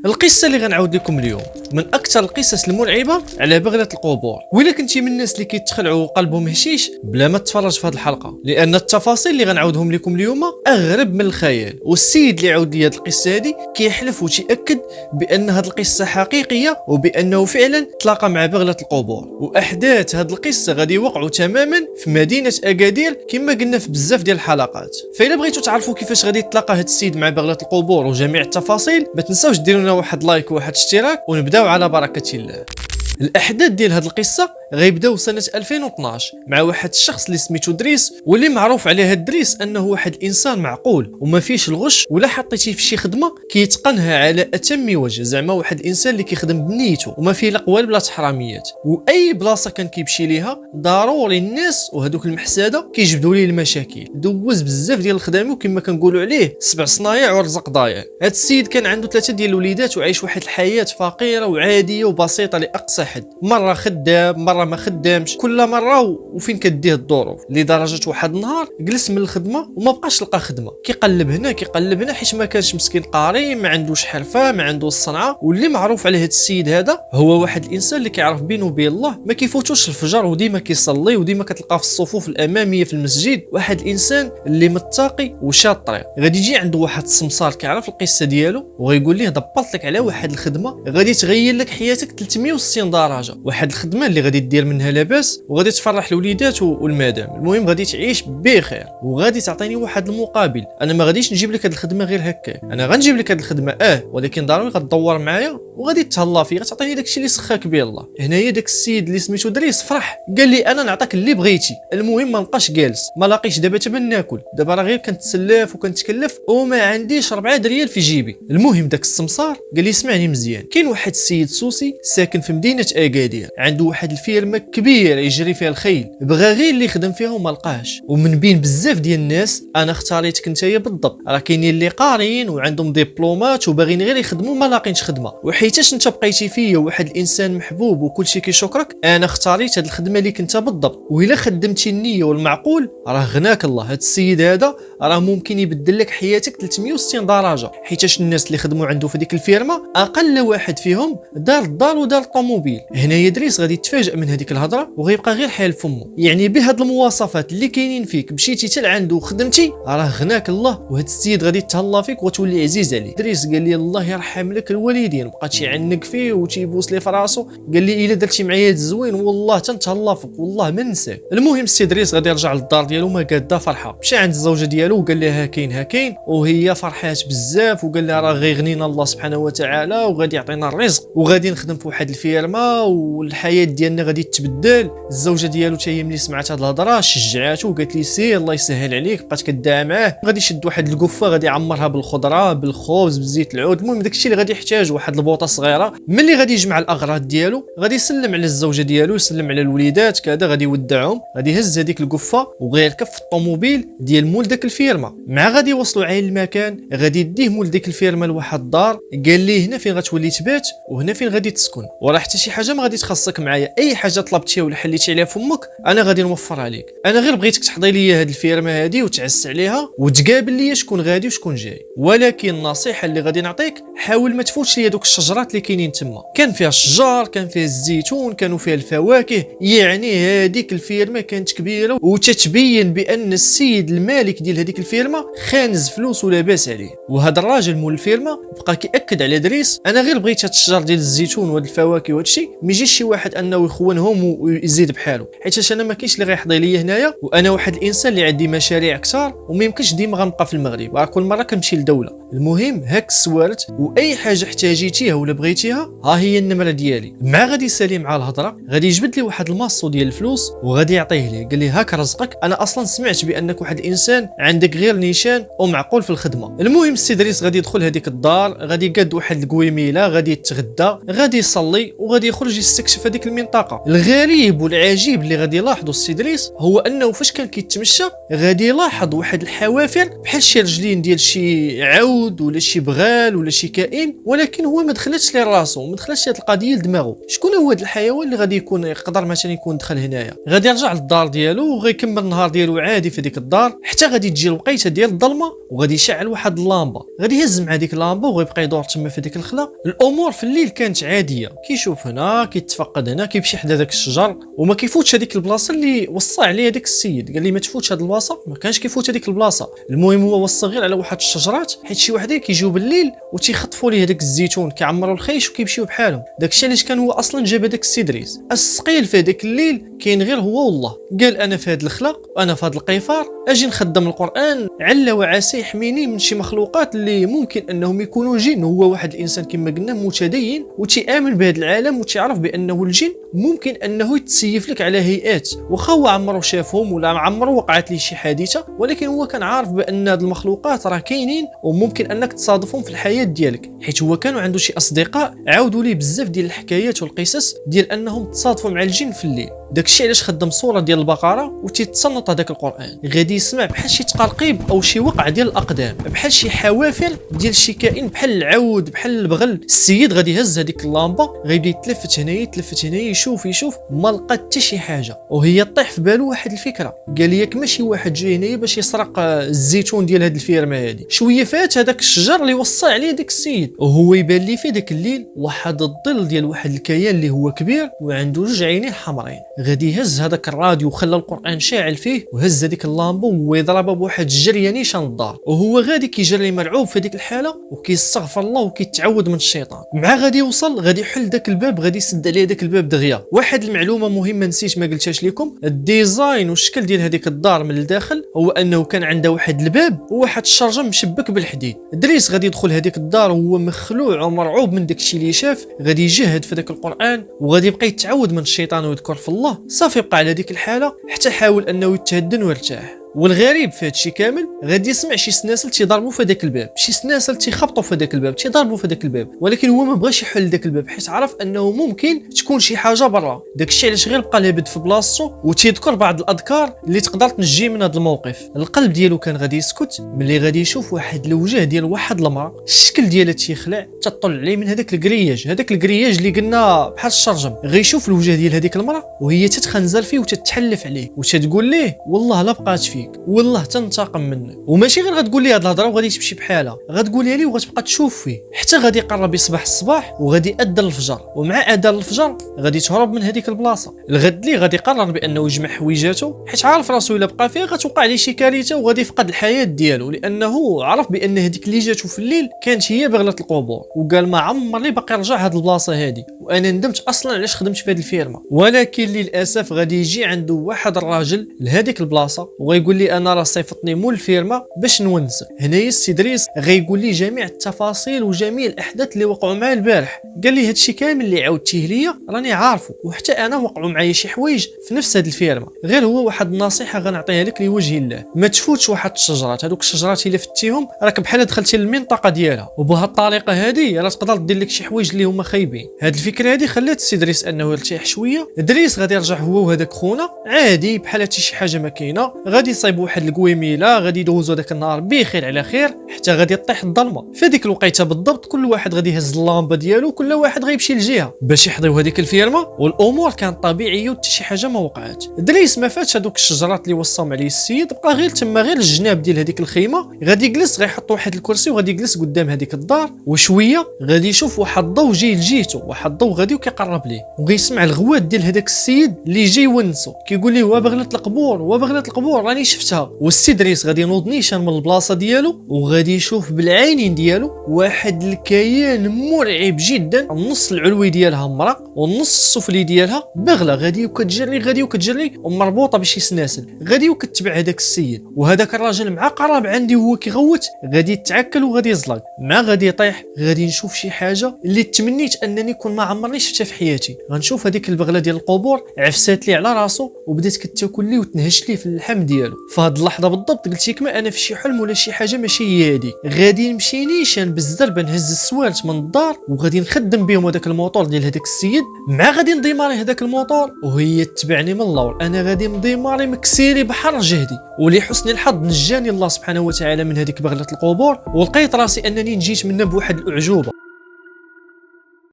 القصه اللي غنعاود لكم اليوم من اكثر القصص المرعبه على بغله القبور، وإلا كنتي من الناس اللي كيتخلعوا قلبهم هشيش بلا ما تفرج في هذه الحلقه، لان التفاصيل اللي غنعاودهم لكم اليوم اغرب من الخيال. والسيد اللي عاود لي هذه القصه هذه كيحلف وتيأكد بان هذه القصه حقيقيه وبانه فعلا تلاقى مع بغله القبور. واحداث هذه القصه غادي يوقعوا تماما في مدينه اكادير كما قلنا في بزاف ديال الحلقات. فإلا بغيتوا تعرفوا كيفاش غادي يتلاقى هذا السيد مع بغله القبور وجميع التفاصيل، ما تنساوش ديروا لنا واحد لايك وواحد اشتراك، ونبداو على بركه الله. الاحداث ديال هذه القصه غيبداو سنه 2012 مع واحد الشخص اللي سميتو دريس، واللي معروف عليه هاد دريس انه واحد الانسان معقول وما فيش الغش، ولا حطيتيه في شي خدمه كيتقنها على اتم وجه. زعما واحد الانسان اللي كيخدم بنيته وما فيه لا قوال بلا تحراميات، واي بلاصه كان كيمشي ليها ضروري الناس وهذوك المحساده كيجبدوا ليه المشاكل. دوز بزاف ديال الخدامه وكما كنقولوا عليه 7 صنايع ورزق ضايع. هاد السيد كان عنده 3 ديال الوليدات وعايش واحد الحياه فقيره وعاديه وبسيطه لاقصى حد. مره خدام مره ما خدامش، كل مره وفين كديه الظروف، لدرجه واحد النهار جلس من الخدمه وما بقاش لقى خدمه. كيقلب هنا حيت ما كانش مسكين قاري، ما عندوش حرفه، ما عندوش صنعه. واللي معروف عليه هذا السيد هذا هو واحد الانسان اللي كيعرف بينه وبين الله ما كيفوتوش الفجر، وديما كيصلي وديما كتلقاه في الصفوف الاماميه في المسجد. واحد الانسان اللي متقي وشاد الطريق. غادي يجي عنده واحد السمسار كيعرف القصه ديالو وغيقول ليه ضبطت لك على واحد الخدمه غادي تغير لك حياتك 360 درجه. واحد الخدمه اللي غادي دير منها لاباس وغادي تفرح الوليدات والمدام. المهم غادي تعيش بخير وغادي تعطيني واحد المقابل. انا ما غاديش نجيب لك هذه الخدمه غير هكا، انا غنجيب لك هذه الخدمه ولكن ضروري غتدور معايا وغادي تهلا فيا، غتعطيني داكشي اللي سخاك به الله. هنايا داك السيد اللي سميتو دريس فرح، قال لي انا نعطيك اللي بغيتي. المهم ما نبقاش جالس، ما لاقيش دابا تما ناكل، دابا راه غير كنتسلف وكنتكلف وما عنديش 4 ريال في جيبي. المهم داك السمسار قال لي اسمعني مزيان، كاين واحد السيد سوسي ساكن في مدينه اكادير، عنده واحد الفيرما كبيره يجري فيها الخيل، بغى غير اللي يخدم فيها وما لقاش. ومن بين بزاف ديال الناس انا اختاريتك نتايا بالضبط. راه كاينين اللي قاريين وعندهم دبلومات وباغيين غير يخدموا ما لاقينش خدمه، وحيتاش انت بقيتي فيا واحد الانسان محبوب وكلشي كيشكرك، انا اختاريت هاد الخدمه اللي كنت بالضبط. والا خدمتي النيه والمعقول راه غناك الله. هاد السيد هذا راه ممكن يبدل لك حياتك 360 درجه، حيتاش الناس اللي خدموا عنده في ديك الفيرما اقل واحد فيهم دار الدار ودار الطوموبيل. هنايا دريس غادي يتفاجئ من هذيك الهضره وغيبقى غير حال فمه. يعني بهاد المواصفات اللي كاينين فيك مشيتي حتى لعنده وخدمتي راه غناك الله، وهاد السيد غادي يتهلا فيك وتولي عزيز عليه. دريس قال لي الله يرحم لك الوالدين، بقى تيعنق فيه وتيبوس ليه في راسو. قال لي الا درتي معايا هاد الزوين والله تنتهلا فيك والله ما ننساك. المهم السي دريس غادي يرجع للدار ديالو ما قاده فرحه، مشى عند الزوجه ديالو وقال لها ها كاين وهي فرحات بزاف، وقال لها راه غيغنينا الله سبحانه وتعالى وغادي يعطينا الرزق وغادي نخدم في واحد الفيرما والحياه ديالنا غادي تتبدل. الزوجه ديالو حتى هي ملي سمعت هاد الهضره شجعاتو وقالت لي سير الله يسهل عليك. بقات كدعى معاه، غادي يشد واحد القفه غادي يعمرها بالخضره بالخبز بزيت العود. المهم داكشي اللي غادي يحتاج واحد البوطه صغيره. ملي غادي يجمع الاغراض ديالو غادي يسلم على الزوجه ديالو، يسلم على الوليدات كذا، غادي يودعهم، غادي يهز هذيك القفه وغيركب في الطوموبيل ديال مول داك الفيرما. مع غادي يوصلوا عين المكان غادي يديه مول ديك الفيرما لواحد الدار، قال ليه هنا فين غتولي تبات وهنا فين غادي تسكن، وراه حتى شي حاجه ما غادي تخصك معايا، اي حاجه طلبتيها ولا حليتي عليها فمك انا غادي نوفرها عليك. انا غير بغيتك تحضي لي هاد الفيرما هادي وتعس عليها وتقابل لي شكون غادي وشكون جاي. ولكن النصيحه اللي غادي نعطيك حاول ما تفوتش لي دوك الشجرات اللي كاينين تما. كان فيها الشجر، كان فيها الزيتون، كانوا فيها الفواكه. يعني هذيك الفيرما كانت كبيره وتتبين بان السيد المالك ديال هذيك الفيرما خانز فلوس ولاباس عليه. وهذا الراجل مول الفيرما بقى كيأكد على دريس انا غير بغيت هاد الشجر ديال الزيتون وهاد الفواكه وهاد الشيء، ما يجيش شي واحد انه يخونهم ويزيد بحاله، حيت انا ما كاينش اللي غيحضي ليا هنايا، وانا واحد الانسان اللي عندي مشاريع كثار وما يمكنش ديما غنبقى في المغرب، راه كل مره كنمشي لدوله. المهم هاك السوارت واي حاجه احتاجيتيها ولا بغيتيها ها هي النمره ديالي. مع غادي يسالي مع الهضره غادي يجبد لي واحد الماصو ديال الفلوس وغادي يعطيه ليه. قال لي هاك رزقك، انا اصلا سمعت بانك واحد الانسان عندك غير نيشان ومعقول في الخدمه. المهم السي دريس غادي يدخل هذيك الدار، غادي يقاد واحد القويميله، غادي يتغدى، غادي يصلي وغادي يخرج يستكشف هذيك المنطقه. الغريب والعجيب اللي غادي يلاحظوا السي دريس هو انه فاش كان كيتمشى غادي يلاحظ واحد الحوافر بحال شي رجلين ديال شي عود ولا شي بغال ولا شي كائن، ولكن هو ما دخلتش ليه راسو، ما دخلتش هذه القضيه لدماغه. شكون هو هذا الحيوان اللي غادي يكون يقدر مثلا يكون دخل هنايا؟ غادي يرجع للدار ديالو وغيكمل النهار ديالو عادي في ديك الدار، حتى غادي تجي تجي الوقيته ديال الظلمه وغادي يشعل واحد اللامبه، غادي يهز مع ديك اللامبه وغيبقى يدور تما في ديك الخلا. الامور في الليل كانت عاديه، كيشوف هنا كيتفقد هنا، كيمشي حدا داك الشجر وما كيفوتش هذيك البلاصه اللي وصى عليها داك السيد، قال لي ما تفوتش هذه البلاصه، ما كانش كيفوت هذيك البلاصه. المهم هو وصى غير على واحد الشجرات، حيت شي وحدين كيجيو بالليل وتيخطفوا ليه هذاك الزيتون، كيعمروا الخيش وكيمشيو بحالهم. داكشي علاش كان هو اصلا جاب هذاك السيدريس. السقيل في هذاك الليل كاين غير هو والله. قال انا في هذا الخلق وانا في هذا القيفار اجي نخدم القران، عل وعسى يحميني من شي مخلوقات اللي ممكن انهم يكونوا جن. هو واحد الانسان كما قلنا متدين وتيامن بهذا العالم وتيعرف بانه الجن ممكن انه يتسيف لك على هيئات، واخا هو عمره شافهم ولا عمره وقعت ليه شي حادثه، ولكن هو كان عارف بان هاد المخلوقات راه كاينين وممكن انك تصادفهم في الحياه ديالك، حيت هو كانوا عنده شي اصدقاء عاودوا ليه بزاف ديال الحكايات والقصص ديال انهم تصادفوا مع الجن في الليل. داكشي علاش خدم صوره ديال البقره وتيتصنت هذاك القران، غادي يسمع بحال شي تقلقيب او شي وقع ديال الاقدام، بحال شي حوافر ديال شي كائن بحال العود بحال البغل. السيد غادي يهز هذيك اللامبه، غيبدا يتلفت هنايا يتلفت هنايا، يشوف ما لقى حتى شي حاجه، وهي طيح في بالو واحد الفكره. قال لي ياك ماشي واحد جاي هنايا باش يسرق الزيتون ديال هاد الفيرما هادي. شويه فات هذاك الشجر اللي وصى عليه داك السيد، وهو يبان لي في داك الليل واحد الظل ديال واحد الكيان اللي هو كبير وعنده جوج عينين حمرين. غادي يهز هذاك الراديو وخلى القران شاعل فيه، وهز هذيك اللامبو ويضربها بواحد الجريه نيشان الدار، وهو غادي كيجري مرعوب في هذيك الحاله وكيستغفر الله وكيتعوذ من الشيطان. مع غادي يوصل غادي يحل داك الباب، غادي يسد عليه داك الباب دغيا. واحد المعلومه مهمه نسيت ما قلتهاش لكم، الديزاين والشكل ديال هذيك الدار من الداخل هو انه كان عندها واحد الباب وواحد الشرجم مشبك بالحديد. دريس غادي يدخل هذيك الدار وهو مخلوع ومرعوب من داكشي اللي شاف، غادي يجهد في ذاك القران وغادي يبقى يتعوذ من الشيطان ويذكر في الله. صافي بقى على ديك الحاله حتى حاول انه يتهدن ويرتاح. والغريب في هادشي كامل غادي يسمع شي سناسل تيضربوا في هذاك الباب، شي سناسل تيخبطوا في هذاك الباب، تيضربوا في هذاك الباب، ولكن هو ما بغاش يحل داك الباب حيت عرف انه ممكن تكون شي حاجه برا. داكشي علاش غير بقى لابد في بلاصتو وتيذكر بعض الاذكار اللي تقدر تنجي من هذا الموقف. القلب ديالو كان غادي يسكت ملي غادي يشوف واحد الوجه ديال واحد المراه، الشكل ديالها تيخلع، تطلع عليه من هذاك الكرياج اللي قلنا بحال الشرجم. غيشوف الوجه ديال هذيك المراه وهي تتخنزر فيه وتتحلف عليه وتتقول ليه والله لا بقات فيك، والله تنتقم منك. وماشي غير غتقول لي هاد الهضره وغادي تمشي بحالها، غتقولها لي وغتبقى تشوف فيه حتى غادي يقرب يصبح الصباح وغادي يأذن الفجر، ومع اذان الفجر غادي تهرب من هذيك البلاصه. الغد لي غادي يقرر بانه يجمع حويجاته، حيت عارف راسو الا بقى فيه غتوقع ليه شي كارثه وغادي يفقد الحياه ديالو، لانه عرف بان هذيك اللي جاتو في الليل كانت هي بغله القبور، وقال ما عمرني باقي نرجع هاد البلاصه هادي، وانا ندمت اصلا علاش خدمت في هاد الفيرما. ولكن للاسف غادي يجي عنده واحد الراجل لهذيك البلاصه وغيقول لي انا راه صيفطني مول الفيرما باش نونسك. هنايا السي دريس غيقول لي جميع التفاصيل وجميع الاحداث اللي وقعوا معاه البارح. قال لي هادشي كامل اللي عاودتيه ليا راني عارفه، وحتى انا وقعوا معايا شي حوايج في نفس هاد الفيرما، غير هو واحد النصيحه غنعطيها لك لوجه الله، ما تفوتش واحد الشجرات. هذوك الشجرات الا فتيهم راك بحال دخلتي للمنطقه ديالها، وبهذه الطريقه هذه راه تقدر دير لك شي حوايج اللي هما خايبين. هاد الفكره هذه خلات السي دريس انه يرتاح شويه. دريس غادي يرجع هو وهذاك خونا عادي بحال حتى شي حاجه ما كاينه، غادي يصيب واحد القويميله، غادي يدوزوا داك النهار بخير على خير حتى غادي تطيح الظلمه. في ديك الوقيته بالضبط كل واحد غادي يهز اللامبه ديالو، كل واحد غيمشي لجهه باش يحضيو هذيك الفيرما، والامور كانت طبيعيه وحتى شي حاجه ما وقعت. دريس ما فاتش هذوك الشجرات اللي وصاهم عليه السيد، بقى غير تما غير الجناب ديال هذيك الخيمه، غادي يجلس غيحط واحد الكرسي وغادي يجلس قدام هذيك الدار، وشويه غادي يشوف واحد الضوء جاي لجيته، واحد الضوء غادي وكيقرب ليه، وغيسمع الغوات ديال هذاك السيد اللي جاي يونسو كيقول ليه وبغله القبور وبغله القبور راني شفتها. والسي دريس غادي ينوض نيشان من البلاصه ديالو وغادي يشوف بالعينين ديالو واحد الكيان مرعب جدا، النص العلوي ديالها مرق والنص السفلي ديالها بغله غادي وكتجري ومربوطه بشي سناسل، غادي وكتبع هذاك السيد. وهذاك الراجل مع قرب عندي وهو كيغوت غادي يتعكل وغادي يزلق، مع غادي يطيح غادي نشوف شي حاجه اللي تمنيت انني كون ما عمرني شفتها في حياتي. غنشوف هذيك البغله ديال القبور عفسات لي على راسو وبدات كتاكل لي وتنهش لي في اللحم ديالو. فهاد اللحظه بالضبط قلت لك ما انا في شي حلم ولا شي حاجه ماشي هي هادي. غادي نمشي نيشان بالزربه نهز السوالت من الدار وغادي نخدم بهم هذاك الموطور ديال هذاك السيد، مع غادي نديماري هذاك الموطور وهي تتبعني من اللور. انا غادي نديماري مكسيري بحر جهدي، ولحسن الحظ نجاني الله سبحانه وتعالى من هذيك بغله القبور، ولقيت راسي انني نجيت منها بواحد الاعجوبه.